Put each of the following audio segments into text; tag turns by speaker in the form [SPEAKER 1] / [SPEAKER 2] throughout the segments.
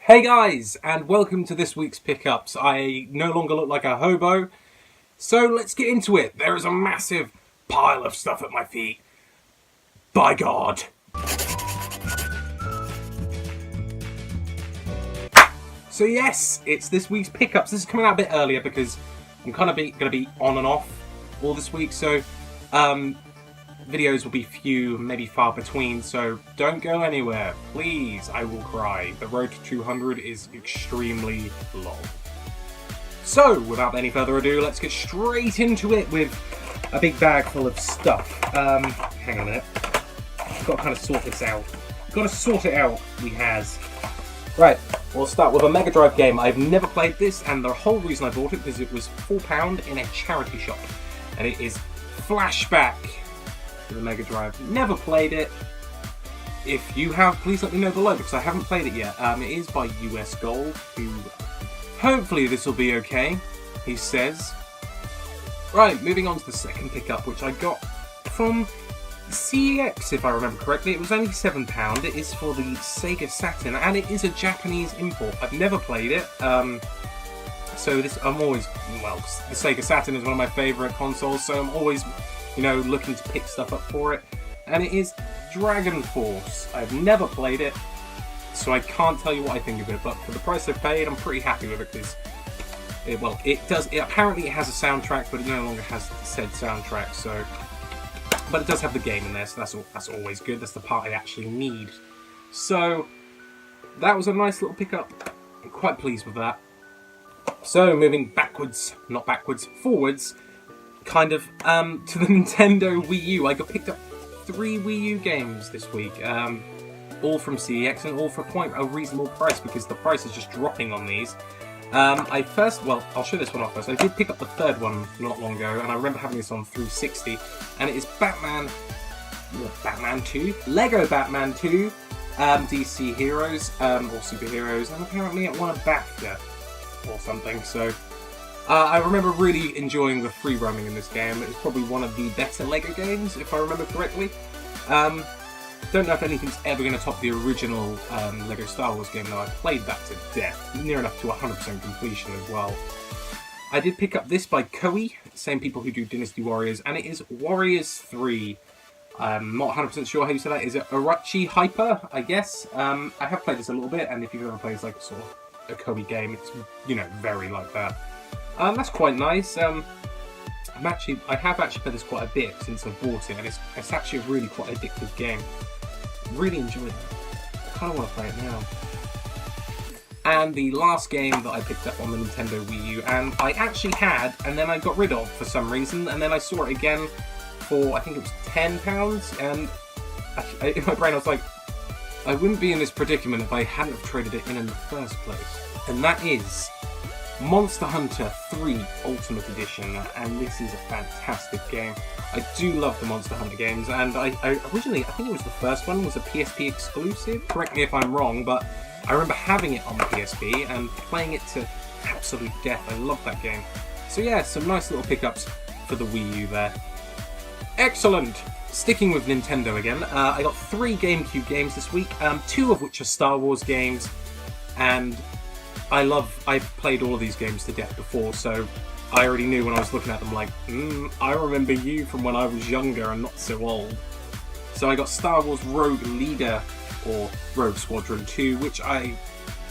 [SPEAKER 1] Hey guys, and welcome to this week's pickups. I no longer look like a hobo, so let's get into it. There is a massive pile of stuff at my feet. By God. So yes, it's this week's pickups. This is coming out a bit earlier because I'm kind of going to be on and off all this week, so videos will be few, maybe far between, so don't go anywhere. Please, I will cry. The road to 200 is extremely long. So, without any further ado, let's get straight into it with a big bag full of stuff. Hang on a minute. I've got to kind of sort this out. Got to sort it out, we has. Right, we'll start with a Mega Drive game. I've never played this, and the whole reason I bought it is it was £4 in a charity shop. And it is Flashback to the Mega Drive. Never played it. If you have, please let me know below because I haven't played it yet. It is by US Gold, who hopefully this will be okay, he says. Right, moving on to the second pickup, which I got from CEX, if I remember correctly. It was only £7. It is for the Sega Saturn, and it is a Japanese import. I've never played it. So this, the Sega Saturn is one of my favourite consoles, so I'm always, looking to pick stuff up for it. And it is Dragon Force. I've never played it, so I can't tell you what I think of it, but for the price I paid, I'm pretty happy with it, because apparently it has a soundtrack, but it no longer has said soundtrack, so... But it does have the game in there, so that's always good. That's the part I actually need. So, that was a nice little pickup. I'm quite pleased with that. So, moving forwards, kind of, to the Nintendo Wii U. I got picked up 3 Wii U games this week, all from CEX and all for quite a reasonable price because the price is just dropping on these. I'll show this one off first. I did pick up the third one not long ago, and I remember having this on 360, and it is Batman 2, Lego Batman 2, DC Heroes, or Superheroes, and apparently it won a BAFTA or something, so I remember really enjoying the free roaming in this game. It was probably one of the better Lego games, if I remember correctly. Don't know if anything's ever going to top the original Lego Star Wars game, though. I played that to death, near enough to 100% completion as well. I did pick up this by Koei, same people who do Dynasty Warriors, and it is Warriors 3. I'm not 100% sure how you say that. Is it Orochi Hyper, I guess? I have played this a little bit, and if you've ever played like sort of a Koei game, it's, very like that. That's quite nice. I have actually played this quite a bit since I bought it, and it's actually a really quite addictive game. Really enjoyed it. I kind of want to play it now. And the last game that I picked up on the Nintendo Wii U, and I actually had, and then I got rid of for some reason, and then I saw it again for, I think it was £10, and in my brain I was like, I wouldn't be in this predicament if I hadn't have traded it in the first place. And that is Monster Hunter 3 Ultimate Edition, and this is a fantastic game. I do love the Monster Hunter games, and I originally, I think it was the first one, was a PSP exclusive. Correct me if I'm wrong, but I remember having it on the PSP and playing it to absolute death. I love that game. So yeah, some nice little pickups for the Wii U there. Excellent! Sticking with Nintendo again, I got 3 GameCube games this week, 2 of which are Star Wars games, and I've played all of these games to death before, so I already knew when I was looking at them, like, I remember you from when I was younger and not so old. So I got Star Wars Rogue Leader, or Rogue Squadron 2, which I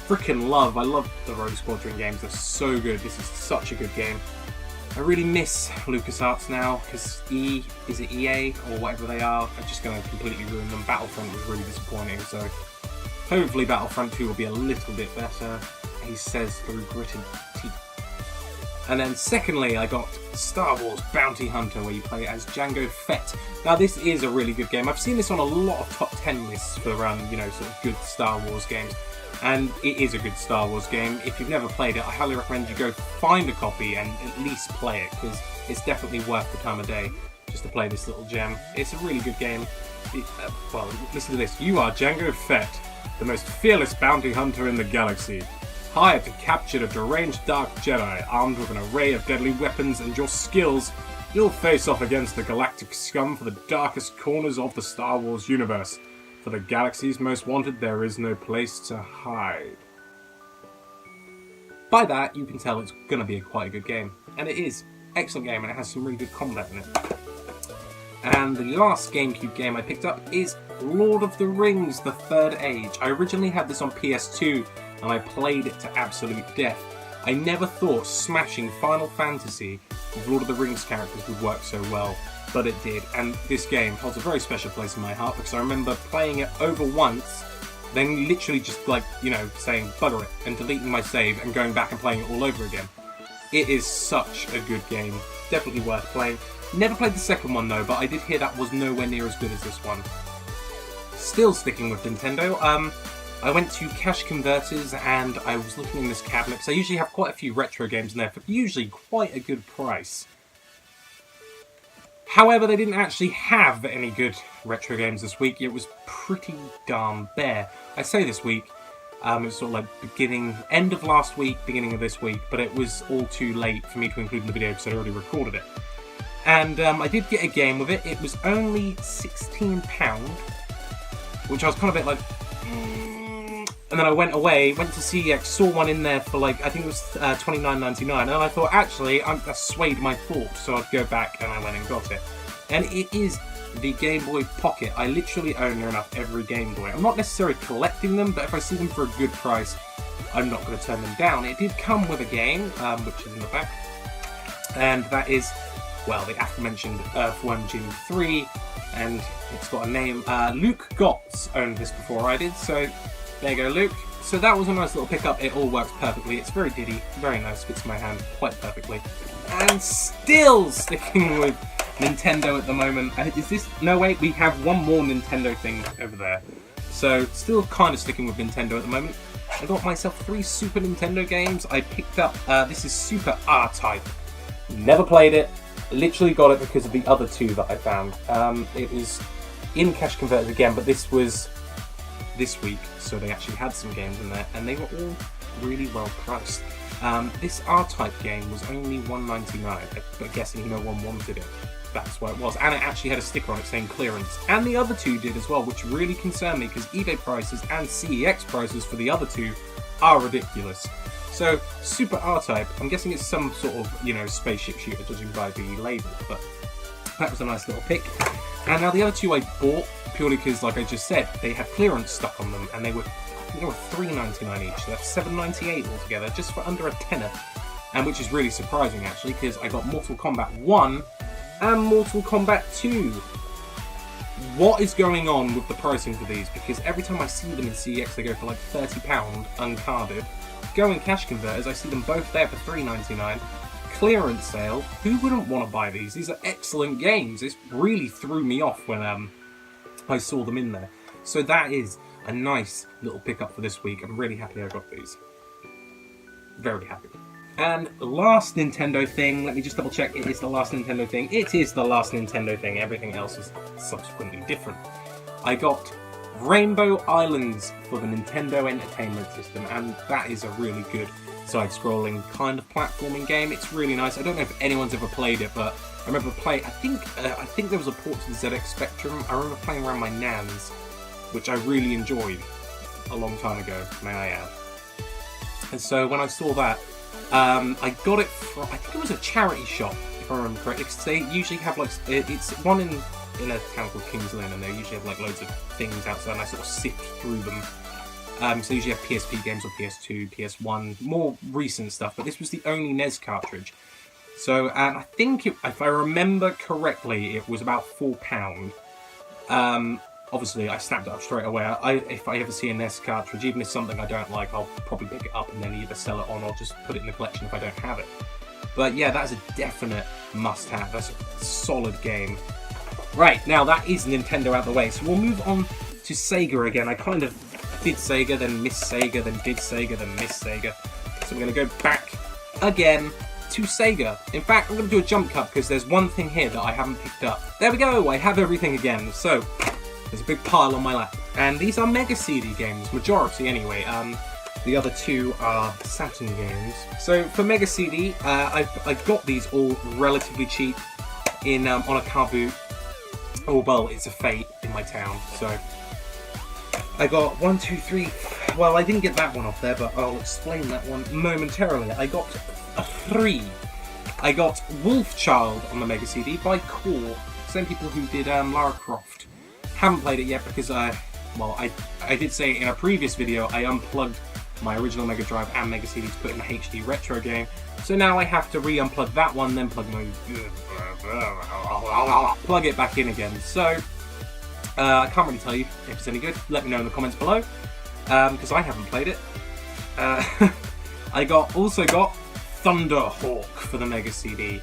[SPEAKER 1] freaking love. I love the Rogue Squadron games, they're so good. This is such a good game. I really miss LucasArts now, because is it EA, or whatever they are, are just going to completely ruin them. Battlefront was really disappointing, so hopefully Battlefront 2 will be a little bit better, he says through gritted teeth. And then secondly, I got Star Wars Bounty Hunter, where you play as Jango Fett. Now this is a really good game. I've seen this on a lot of top 10 lists for sort of good Star Wars games. And it is a good Star Wars game. If you've never played it, I highly recommend you go find a copy and at least play it, because it's definitely worth the time of day just to play this little gem. It's a really good game. Listen to this. You are Jango Fett, the most fearless bounty hunter in the galaxy. Hired to capture the deranged Dark Jedi, armed with an array of deadly weapons and your skills, you'll face off against the galactic scum for the darkest corners of the Star Wars universe. For the galaxy's most wanted, there is no place to hide. By that, you can tell it's going to be quite a good game. And it is. Excellent game, and it has some really good combat in it. And the last GameCube game I picked up is Lord of the Rings: The Third Age. I originally had this on PS2, and I played it to absolute death. I never thought smashing Final Fantasy with Lord of the Rings characters would work so well, but it did. And this game holds a very special place in my heart, because I remember playing it over once, then literally just like, you know, saying bugger it, and deleting my save and going back and playing it all over again. It is such a good game. Definitely worth playing. Never played the second one though, but I did hear that was nowhere near as good as this one. Still sticking with Nintendo, I went to Cash Converters and I was looking in this cabinet, because I usually have quite a few retro games in there for usually quite a good price. However, they didn't actually have any good retro games this week. It was pretty darn bare. I say this week, it was sort of like end of last week, beginning of this week, but it was all too late for me to include in the video because I'd already recorded it. And I did get a game with it. It was only £16, which I was kind of a bit like, And then I went away, went to CEX, saw one in there for like, I think it was $29.99, and I thought, actually, that swayed my thoughts, so I'd go back, and I went and got it. And it is the Game Boy Pocket. I literally own near enough every Game Boy. I'm not necessarily collecting them, but if I see them for a good price, I'm not going to turn them down. It did come with a game, which is in the back, and that is, well, the aforementioned Earthworm Jim 3, and it's got a name. Luke Gotts owned this before I did, so there you go, Luke. So that was a nice little pickup. It all works perfectly. It's very diddy, very nice, fits my hand quite perfectly. And still sticking with Nintendo at the moment. Is this? No, wait, we have one more Nintendo thing over there. So still kind of sticking with Nintendo at the moment. I got myself 3 Super Nintendo games. I picked up, this is Super R-Type. Never played it. Literally got it because of the other 2 that I found. It was in Cash Converters again, but this was this week, so they actually had some games in there, and they were all really well priced. This R-Type game was only $1.99, but guessing no one wanted it. That's why it was. And it actually had a sticker on it saying clearance. And the other 2 did as well, which really concerned me, because eBay prices and CEX prices for the other 2 are ridiculous. So, Super R-Type, I'm guessing it's some sort of, you know, spaceship shooter, judging by the label, but that was a nice little pick. And now the other 2 I bought, purely because, like I just said, they had clearance stuck on them, and they were, I think they were $3.99 each, so that's $7.98 altogether, just for under a tenner. And which is really surprising, actually, because I got Mortal Kombat 1 and Mortal Kombat 2. What is going on with the pricing for these? Because every time I see them in CEX, they go for like £30 uncarded. Go in Cash Converters, I see them both there for $3.99. Clearance sale. Who wouldn't want to buy these? These are excellent games. This really threw me off when I saw them in there. So that is a nice little pickup for this week. I'm really happy I got these. Very happy. And last Nintendo thing, let me just double check, it is the last Nintendo thing. It is the last Nintendo thing, everything else is subsequently different. I got Rainbow Islands for the Nintendo Entertainment System, and that is a really good side-scrolling kind of platforming game. It's really nice. I don't know if anyone's ever played it, but I remember playing, I think there was a port to the ZX Spectrum. I remember playing around my nan's, which I really enjoyed a long time ago, may I add. And so when I saw that, I got it from, I think it was a charity shop, if I remember correctly, because they usually have like, it's one in a town called Kings Lynn, and they usually have like loads of things outside, and I sort of sift through them. So they usually have PSP games or PS2, PS1, more recent stuff, but this was the only NES cartridge. So, and I think, if I remember correctly, it was about £4. Obviously, I snapped it up straight away. If I ever see a NES cartridge, even if it's something I don't like, I'll probably pick it up and then either sell it on or just put it in the collection if I don't have it. But yeah, that's a definite must-have. That's a solid game. Right, now that is Nintendo out the way, so we'll move on to Sega again. I kind of did Sega, then missed Sega, then did Sega, then missed Sega. So we're going to go back again to Sega. In fact, I'm going to do a jump cut because there's one thing here that I haven't picked up. There we go, I have everything again. So there's a big pile on my lap. And these are Mega CD games, majority anyway. The other 2 are Saturn games. So for Mega CD, I got these all relatively cheap in on a car boot. Oh well, it's a fate in my town. So I got 1, 2, 3, well, I didn't get that one off there, but I'll explain that one momentarily. I got a 3. I got Wolfchild on the Mega CD by Core, same people who did Lara Croft. Haven't played it yet because I did say in a previous video I unplugged my original Mega Drive and Mega CD to put in a HD retro game. So now I have to re-unplug that one, then plug it back in again. So I can't really tell you if it's any good. Let me know in the comments below, because I haven't played it. I also got Thunderhawk for the Mega CD,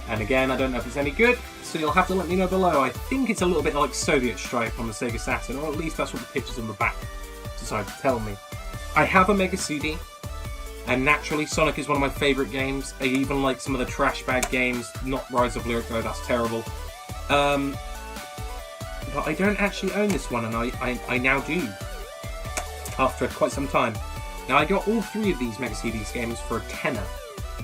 [SPEAKER 1] and again I don't know if it's any good, so you'll have to let me know below. I think it's a little bit like Soviet Strike on the Sega Saturn, or at least that's what the pictures on the back decide to tell me. I have a Mega CD, and naturally Sonic is one of my favourite games. I even like some of the trash bag games, not Rise of Lyric though, that's terrible. But I don't actually own this one, and I now do, after quite some time. Now I got all 3 of these Mega CDs games for a tenner,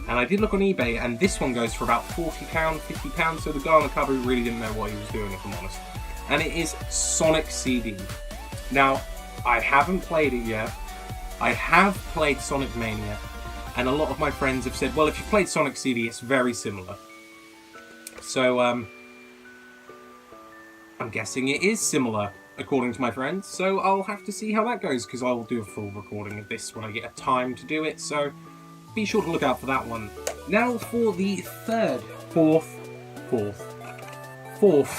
[SPEAKER 1] and I did look on eBay, and this one goes for about £40, £50, so the guy on the cover really didn't know what he was doing, if I'm honest. And it is Sonic CD. Now, I haven't played it yet. I have played Sonic Mania, and a lot of my friends have said, well, if you played Sonic CD, it's very similar. So, I'm guessing it is similar, according to my friends, so I'll have to see how that goes, because I will do a full recording of this when I get a time to do it, so be sure to look out for that one. Now for the fourth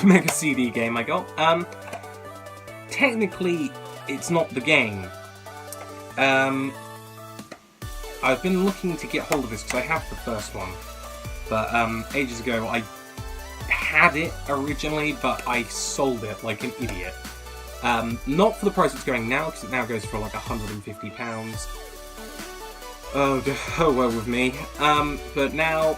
[SPEAKER 1] Mega CD game I got. Technically, it's not the game. I've been looking to get hold of this because I have the first one, but ages ago I had it originally, but I sold it like an idiot. Not for the price it's going now, because it now goes for like £150. Oh well with me. But now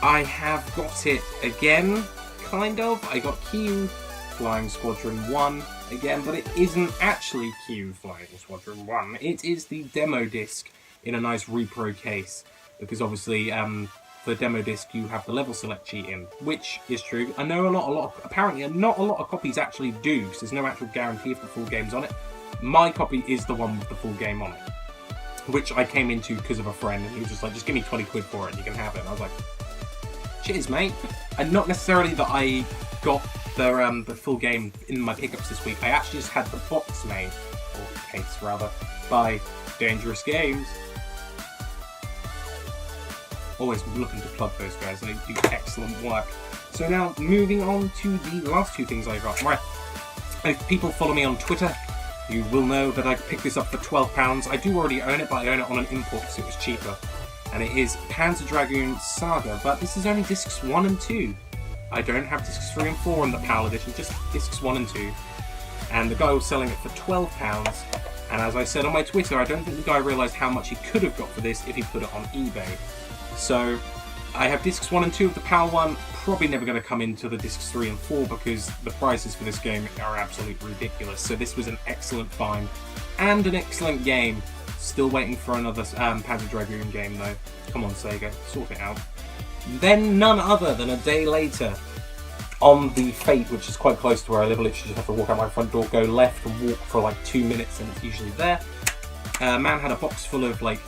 [SPEAKER 1] I have got it again, kind of. I got Q Flying Squadron 1 again, but it isn't actually Q Flying Squadron 1. It is the demo disc in a nice repro case, because obviously for the demo disc you have the level select cheat in, which is true. I know apparently not a lot of copies actually do, so there's no actual guarantee if the full game's on it. My copy is the one with the full game on it, which I came into because of a friend, and he was just like, just give me 20 quid for it and you can have it. And I was like, cheers mate. And not necessarily that I got the full game in my pickups this week. I actually just had the box made, or case rather, by Dangerous Games. Always looking to plug those guys, they do excellent work. So now, moving on to the last 2 things I got. Right, if people follow me on Twitter, you will know that I picked this up for £12. I do already own it, but I own it on an import because it was cheaper. And it is Panzer Dragoon Saga, but this is only discs 1 and 2. I don't have discs 3 and 4 in the PAL edition, just discs 1 and 2. And the guy was selling it for £12. And as I said on my Twitter, I don't think the guy realised how much he could have got for this if he put it on eBay. So I have discs 1 and 2 of the PAL one, probably never going to come into the discs 3 and 4 because the prices for this game are absolutely ridiculous. So this was an excellent find and an excellent game. Still waiting for another Panzer Dragoon game though. Come on Sega, sort it out. Then none other than a day later, on the Fate, which is quite close to where I live, I literally just have to walk out my front door, go left and walk for like 2 minutes and it's usually there. Man had a box full of like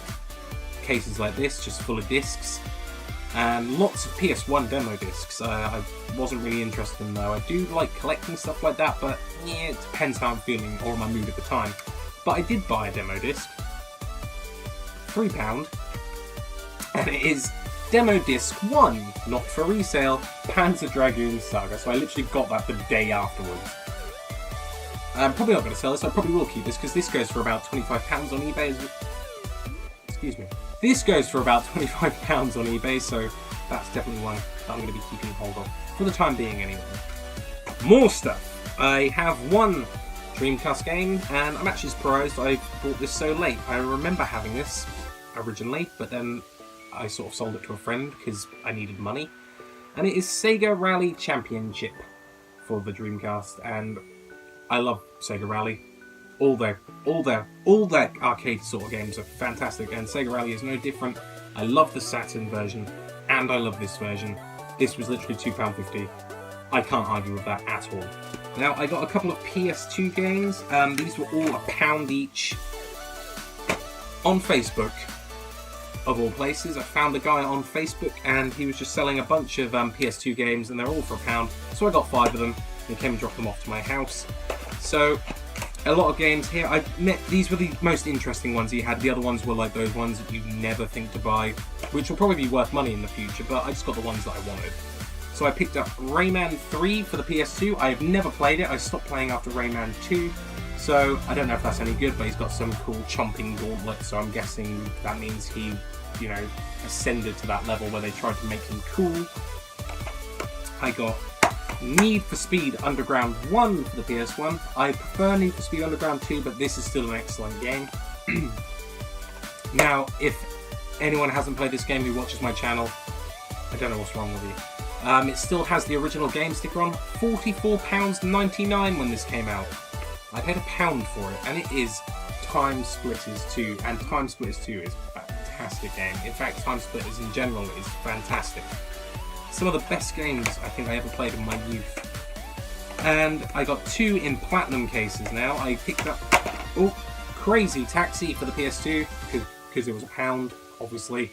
[SPEAKER 1] cases like this, just full of discs, and lots of PS1 demo discs. I wasn't really interested in though. I do like collecting stuff like that, but yeah, it depends how I'm feeling or my mood at the time. But I did buy a demo disc, £3, and it is Demo Disc 1, not for resale, Panzer Dragoon Saga. So I literally got that the day afterwards. I'm probably not going to sell this, I probably will keep this because this goes for about £25 on eBay. Excuse me. This goes for about £25 on eBay, so that's definitely one that I'm going to be keeping hold of, for the time being anyway. More stuff. I have one Dreamcast game, and I'm actually surprised I bought this so late. I remember having this originally, but then I sort of sold it to a friend because I needed money. And it is Sega Rally Championship for the Dreamcast, and I love Sega Rally. All their arcade sort of games are fantastic, and Sega Rally is no different. I love the Saturn version, and I love this version. This was literally £2.50. I can't argue with that at all. Now, I got a couple of PS2 games. These were all £1 each on Facebook, of all places. I found a guy on Facebook and he was just selling a bunch of PS2 games, and they're all for £1. So I got 5 of them and came and dropped them off to my house. So a lot of games here. I met these were the most interesting ones he had. The other ones were like those ones that you never think to buy, which will probably be worth money in the future, but I just got the ones that I wanted. So I picked up Rayman 3 for the PS2. I've never played it. I stopped playing after Rayman 2. So I don't know if that's any good, but he's got some cool chomping gauntlet, so I'm guessing that means he, you know, ascended to that level where they tried to make him cool. I got Need for Speed Underground 1 for the PS1. I prefer Need for Speed Underground 2, but this is still an excellent game. Now, if anyone hasn't played this game who watches my channel, I don't know what's wrong with you. It still has the original game sticker on. £44.99 when this came out. I paid £1 for it, and it is Time Splitters 2, and Time Splitters 2 is a fantastic game. In fact, Time Splitters in general is fantastic. Some of the best games I think I ever played in my youth. And I got 2 in platinum cases now. I picked up Crazy Taxi for the PS2, because it was £1, obviously.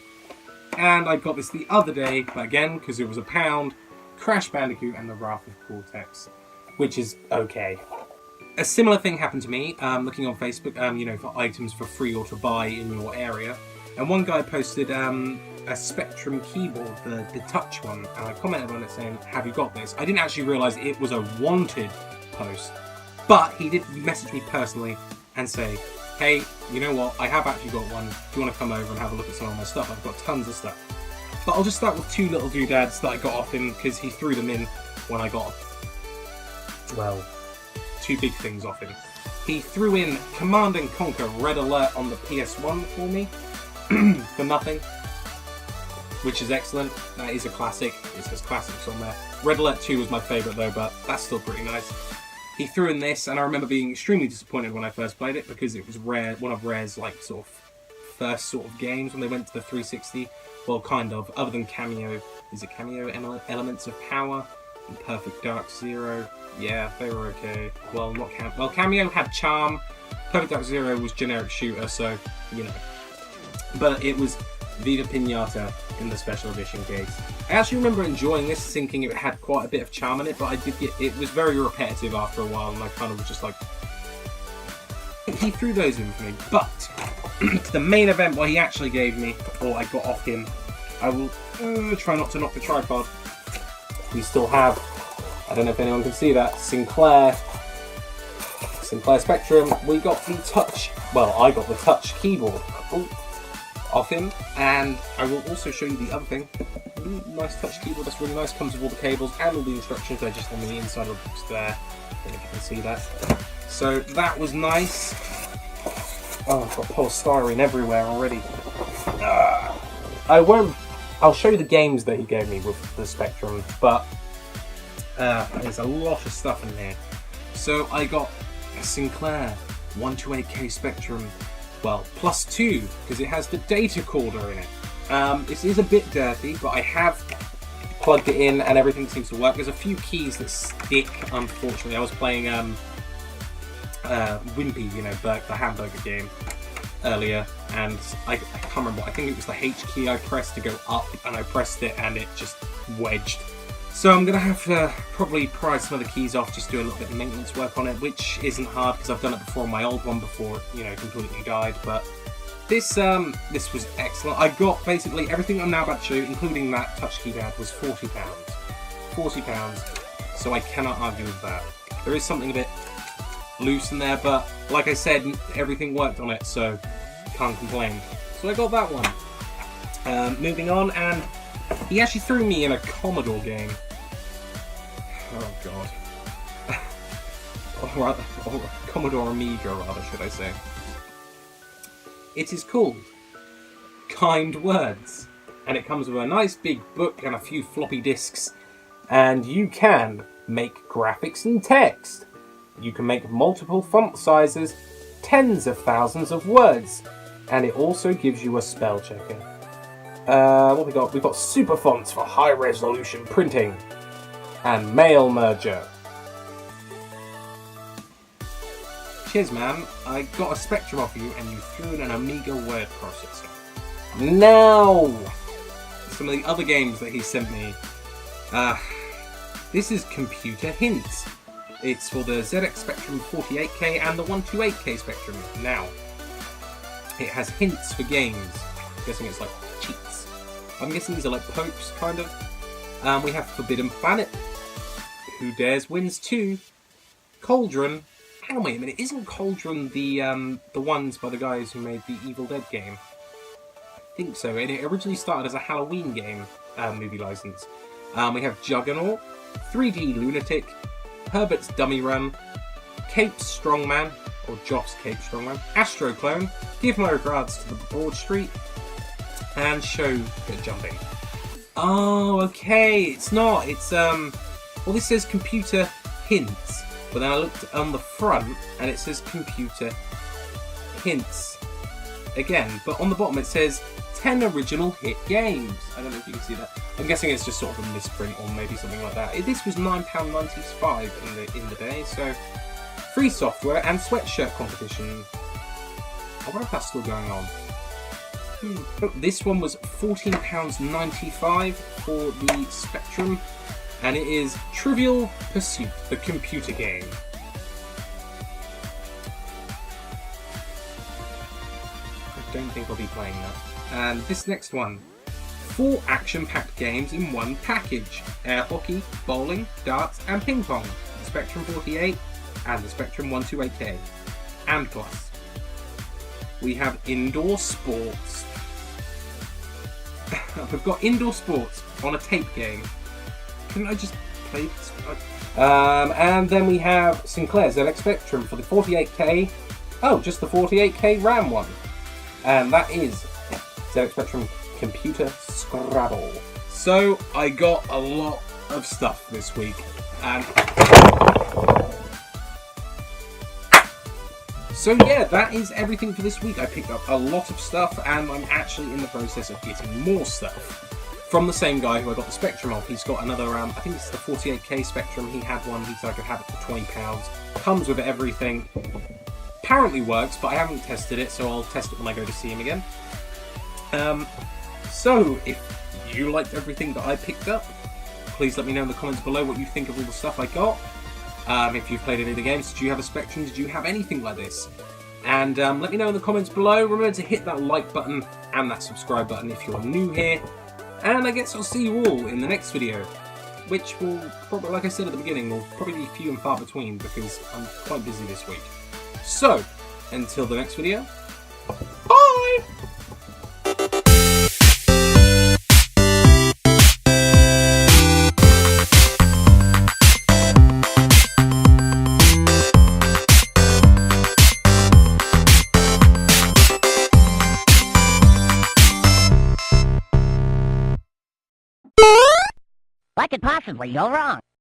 [SPEAKER 1] And I got this the other day, but again, because it was £1, Crash Bandicoot and the Wrath of Cortex, which is okay. A similar thing happened to me, looking on Facebook, you know, for items for free or to buy in your area. And one guy posted a Spectrum keyboard, the touch one, and I commented on it saying, have you got this? I didn't actually realise it was a wanted post, but he did message me personally and say, hey, you know what, I have actually got one. Do you want to come over and have a look at some of my stuff? I've got tons of stuff. But I'll just start with 2 little doodads that I got off him, because he threw them in when I got, well, 2 big things off him. He threw in Command & Conquer Red Alert on the PS1 for me, for nothing, which is excellent. That is a classic. It says classics on there. Red Alert 2 was my favourite though, but that's still pretty nice. He threw in this, and I remember being extremely disappointed when I first played it, because it was Rare, one of Rare's like sort of first sort of games when they went to the 360. Well, kind of, other than Cameo. Is it Cameo Elements of Power and Perfect Dark Zero? Yeah, they were okay. Well, not Cameo. Well, Cameo had Charm. Perfect Dark Zero was generic shooter, so, you know. But it was Viva Pinata in the special edition case. I actually remember enjoying this, thinking it had quite a bit of charm in it, but I did get, it was very repetitive after a while, and I kind of was just like, he threw those in for me. But to the main event, what he actually gave me, or I got off him, I will try not to knock the tripod. We still have, I don't know if anyone can see that, Sinclair Spectrum. We got the touch, well, I got the touch keyboard off him, and I will also show you the other thing. Nice touch keyboard, that's really nice. Comes with all the cables and all the instructions. They're just on the inside of the box there. I don't know if you can see that. So that was nice. Oh, I've got polystyrene everywhere already. I'll show you the games that he gave me with the Spectrum, but there's a lot of stuff in here. So I got a Sinclair 128K Spectrum, well, +2, because it has the data recorder in it. This is a bit dirty, but I have plugged it in and everything seems to work. There's a few keys that stick, unfortunately. I was playing Wimpy, you know, the hamburger game earlier, and I can't remember, I think it was the H key I pressed to go up, and I pressed it and it just wedged. So I'm going to have to probably pry some of the keys off, just do a little bit of maintenance work on it, which isn't hard because I've done it before on my old one before it, you know, completely died. But this was excellent. I got basically everything I'm now about to show you, including that touch keypad, was £40. £40, so I cannot argue with that. There is something a bit loose in there, but like I said, everything worked on it, so can't complain. So I got that one. Moving on, and he actually threw me in a Commodore game. Oh god. or Commodore Amiga, rather, should I say. It is called Kind Words, and it comes with a nice big book and a few floppy disks, and you can make graphics and text. You can make multiple font sizes, tens of thousands of words, and it also gives you a spell checker. What we got? We've got super fonts for high resolution printing. and mail merger. Cheers, man. I got a Spectrum off you and you threw in an Amiga word processor. Now, some of the other games that he sent me. This is Computer Hints. It's for the ZX Spectrum 48K and the 128K Spectrum. Now, it has hints for games. I'm guessing it's like cheats. I'm guessing these are like popes, kind of. We have Forbidden Planet, Who Dares Wins 2, Cauldron. Hang on, wait a minute. Isn't Cauldron the ones by the guys who made the Evil Dead game? I think so. And it originally started as a Halloween game, movie license. We have Juggernaut, 3D Lunatic, Herbert's Dummy Run, Cape's Strongman, or Joff's Cape Strongman, Astro Clone, Give My Regards to the Broad Street, and Show Good Jumping. Oh, okay. It's not. It's well, this says Computer Hints. But then I looked on the front and it says Computer Hints again. But on the bottom it says 10 original hit games. I don't know if you can see that. I'm guessing it's just sort of a misprint or maybe something like that. This was £9.95 in the day, so free software and sweatshirt competition. I wonder if that's still going on. Oh, this one was £14.95 for the Spectrum. And it is Trivial Pursuit, the computer game. I don't think I'll be playing that. And this next one, 4 action-packed games in one package. Air hockey, bowling, darts, and ping pong. The Spectrum 48 and the Spectrum 128K. And plus, we have indoor sports. We've got indoor sports on a tape game. Couldn't I just play this? And then we have Sinclair's ZX Spectrum for the 48K. Oh, just the 48K RAM one. And that is ZX Spectrum Computer Scrabble. So I got a lot of stuff this week. And so yeah, that is everything for this week. I picked up a lot of stuff and I'm actually in the process of getting more stuff. From the same guy who I got the Spectrum off. He's got another, I think it's the 48K Spectrum. He had one, he said I could have it for £20. Comes with everything. Apparently works, but I haven't tested it, so I'll test it when I go to see him again. So, if you liked everything that I picked up, please let me know in the comments below what you think of all the stuff I got. If you've played any of the games, did you have a Spectrum? Did you have anything like this? And let me know in the comments below. Remember to hit that like button and that subscribe button if you're new here. And I guess I'll see you all in the next video, which will probably, like I said at the beginning, will probably be few and far between because I'm quite busy this week. So, until the next video, bye!
[SPEAKER 2] What could possibly go wrong?